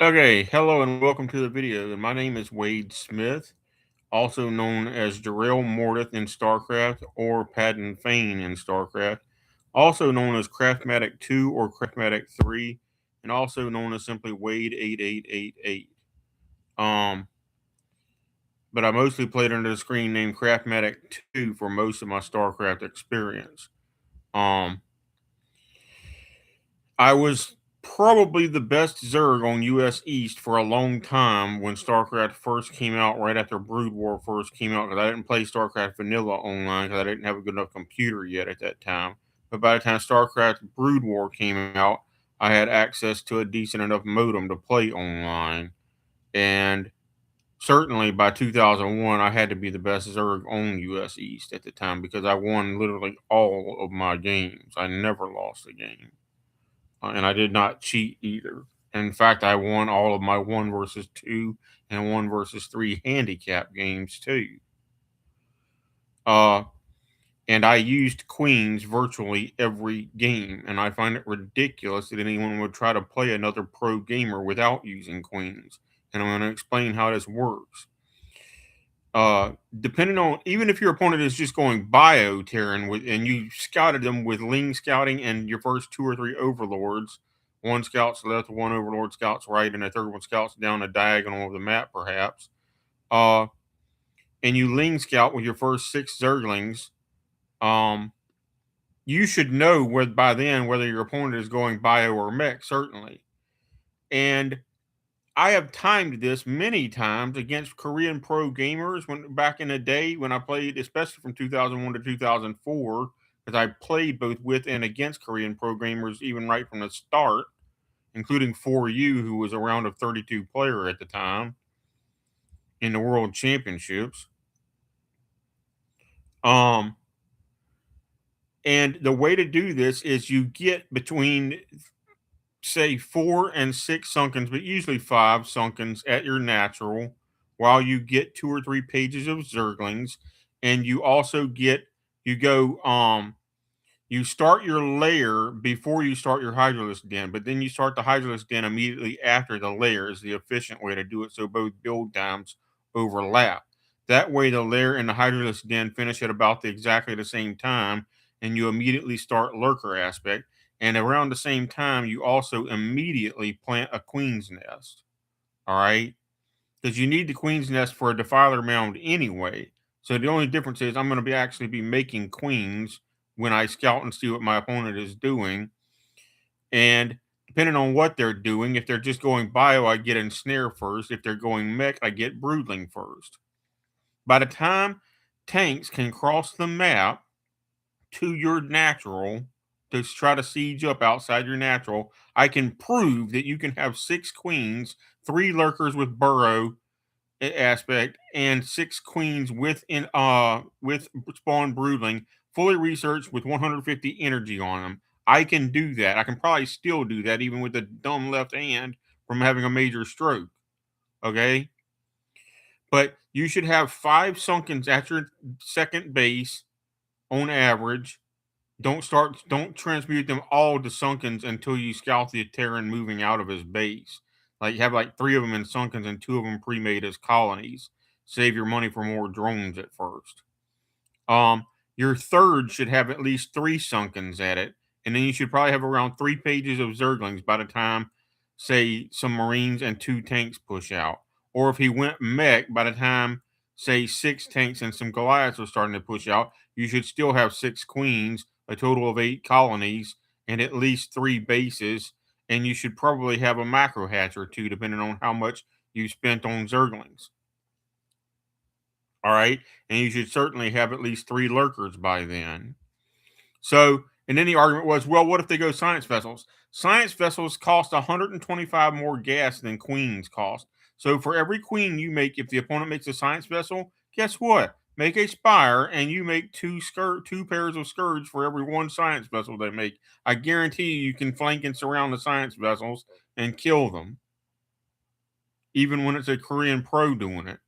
Okay, hello and welcome to the video. And my name is Wade Smith, also known as Jarrell Mordeth in Starcraft or Padden Fane in Starcraft, also known as Craftmatic 2 or Craftmatic 3, and also known as simply Wade8888. Um, but I mostly played under the screen name Craftmatic 2 for most of my Starcraft experience. Um, I was probably the best Zerg on US East for a long time when StarCraft first came out, right after Broodwar first came out, because I didn't play StarCraft Vanilla online because I didn't have a good enough computer yet at that time. But by the time StarCraft Broodwar came out, I had access to a decent enough modem to play online. And certainly by 2001, I had to be the best Zerg on US East at the time because I won literally all of my games. I never lost a game, and I did not cheat either. In fact, I won all of my 1 versus 2 and 1 versus 3 handicap games too. Uh, and I used queens virtually every game, and I find it ridiculous that anyone would try to play another pro gamer without using queens. And I'm going to explain how this works. Depending on, even if your opponent is just going bio Terran with, and you scouted them with Ling scouting and your first 2 or 3 overlords, one scouts left, one overlord scouts right, and a third one scouts down a diagonal of the map, perhaps. Uh, and you Ling scout with your first 6 Zerglings. Um, you should know by then whether your opponent is going bio or mech, certainly. And I have timed this many times against Korean pro gamers when back in the day when I played, especially from 2001 to 2004, because I played both with and against Korean pro gamers even right from the start, including 4U, who was a round of 32 player at the time in the World Championships. Um, and the way to do this is you get between say 4 and 6 sunkens, but usually 5 sunkens at your natural, while you get 2 or 3 pages of Zerglings, and you also get you go you start your lair before you start your Hydralisk Den, but then you start the Hydralisk Den immediately after the lair is the efficient way to do it, so both build times overlap. That way, the lair and the Hydralisk Den finish at about exactly the same time, and you immediately start Lurker Aspect. And around the same time, you also immediately plant a Queen's Nest. All right, because you need the Queen's Nest for a Defiler Mound anyway. So the only difference is I'm going to be actually be making queens when I scout and see what my opponent is doing. And depending on what they're doing, if they're just going bio, I get Ensnare first. If they're going mech, I get Broodling first. By the time tanks can cross the map to your natural to try to siege up outside your natural, I can prove that you can have 6 queens, 3 lurkers with burrow aspect, and 6 queens with spawn broodling, fully researched with 150 energy on them. I can do that. I can probably still do that even with a dumb left hand from having a major stroke. Okay, but you should have 5 sunkens at your second base on average. Don't transmute them all to sunkens until you scout the Terran moving out of his base. Like have like 3 of them in sunkens and 2 of them pre-made as colonies. Save your money for more drones at first. Your third should have at least 3 sunkens at it, and then you should probably have around 3 pages of Zerglings by the time, say, some Marines and 2 tanks push out. Or if he went mech, by the time, say, 6 tanks and some Goliaths are starting to push out, you should still have 6 queens, a total of 8 colonies, and at least 3 bases. And you should probably have a macro hatch or 2, depending on how much you spent on Zerglings. All right. And you should certainly have at least 3 lurkers by then. So, and then the argument was, well, what if they go science vessels? Science vessels cost 125 more gas than queens cost. So for every queen you make, if the opponent makes a science vessel, guess what? Make a spire, and you make 2 pairs of scourge for every 1 science vessel they make. I guarantee you can flank and surround the science vessels and kill them, even when it's a Korean pro doing it.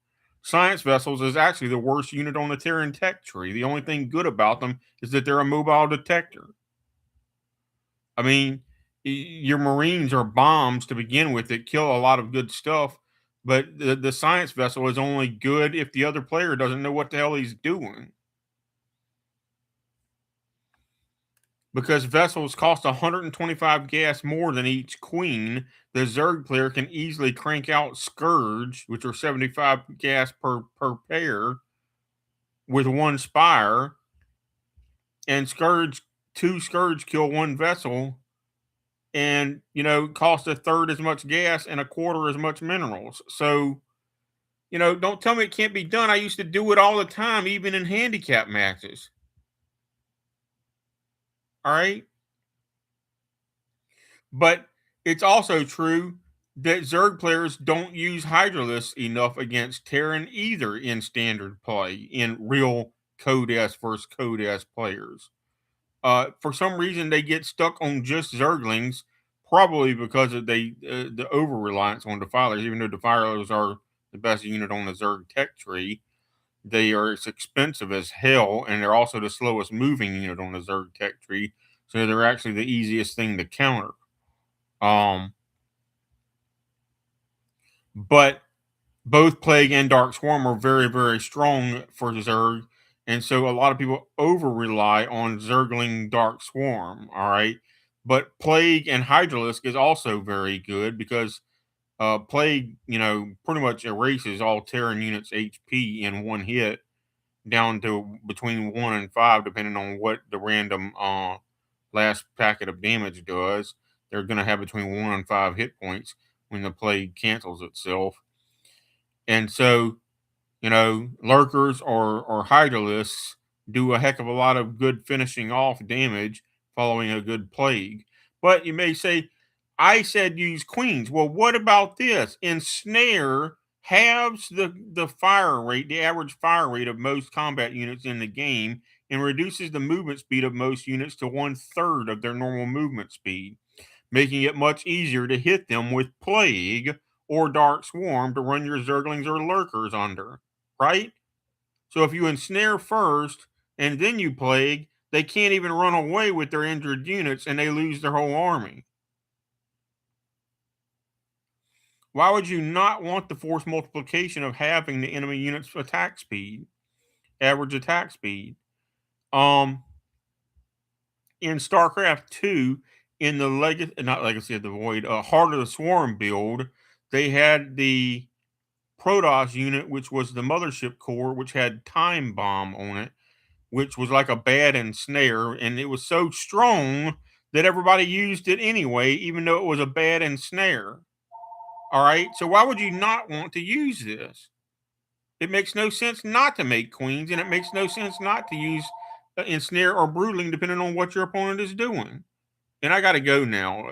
Science vessels is actually the worst unit on the Terran tech tree. The only thing good about them is that they're a mobile detector. I mean, Your Marines are bombs to begin with that kill a lot of good stuff, but the science vessel is only good if the other player doesn't know what the hell he's doing. Because vessels cost 125 gas more than each queen, the Zerg player can easily crank out Scourge, which are 75 gas per pair, with one spire, and Scourge, two Scourge kill one vessel, and cost a third as much gas and a quarter as much minerals. So, don't tell me it can't be done. I used to do it all the time, even in handicap matches. All right. But it's also true that Zerg players don't use Hydralisk enough against Terran either in standard play, in real Code S versus Code S players. For some reason, they get stuck on just Zerglings, probably because of the over reliance on Defilers. Even though Defilers are the best unit on the Zerg tech tree, they are as expensive as hell, and they're also the slowest moving unit on the Zerg tech tree. So they're actually the easiest thing to counter. Um, but both Plague and Dark Swarm are very, very strong for Zerg. And so a lot of people over rely on Zergling Dark Swarm. All right. But Plague and Hydralisk is also very good because Plague, pretty much erases all Terran units' HP in one hit down to between 1 and 5, depending on what the random last packet of damage does. They're going to have between 1 and 5 hit points when the Plague cancels itself. And so, lurkers or hydralisks do a heck of a lot of good finishing off damage following a good plague. But you may say, I said use queens. Well, what about this? Ensnare halves the fire rate, the average fire rate of most combat units in the game, and reduces the movement speed of most units to 1/3 of their normal movement speed, making it much easier to hit them with Plague or Dark Swarm to run your Zerglings or Lurkers under, right? So if you ensnare first and then you Plague, they can't even run away with their injured units and they lose their whole army. Why would you not want the force multiplication of having the enemy unit's attack speed, average attack speed? Um, in StarCraft 2, in the not Legacy of the Void, Heart of the Swarm build, they had the Protoss unit, which was the mothership core, which had Time Bomb on it, which was like a bad ensnare, and it was so strong that everybody used it anyway, even though it was a bad ensnare. All right, so why would you not want to use this? It makes no sense not to make queens, and it makes no sense not to use ensnare or broodling, depending on what your opponent is doing. And I got to go now.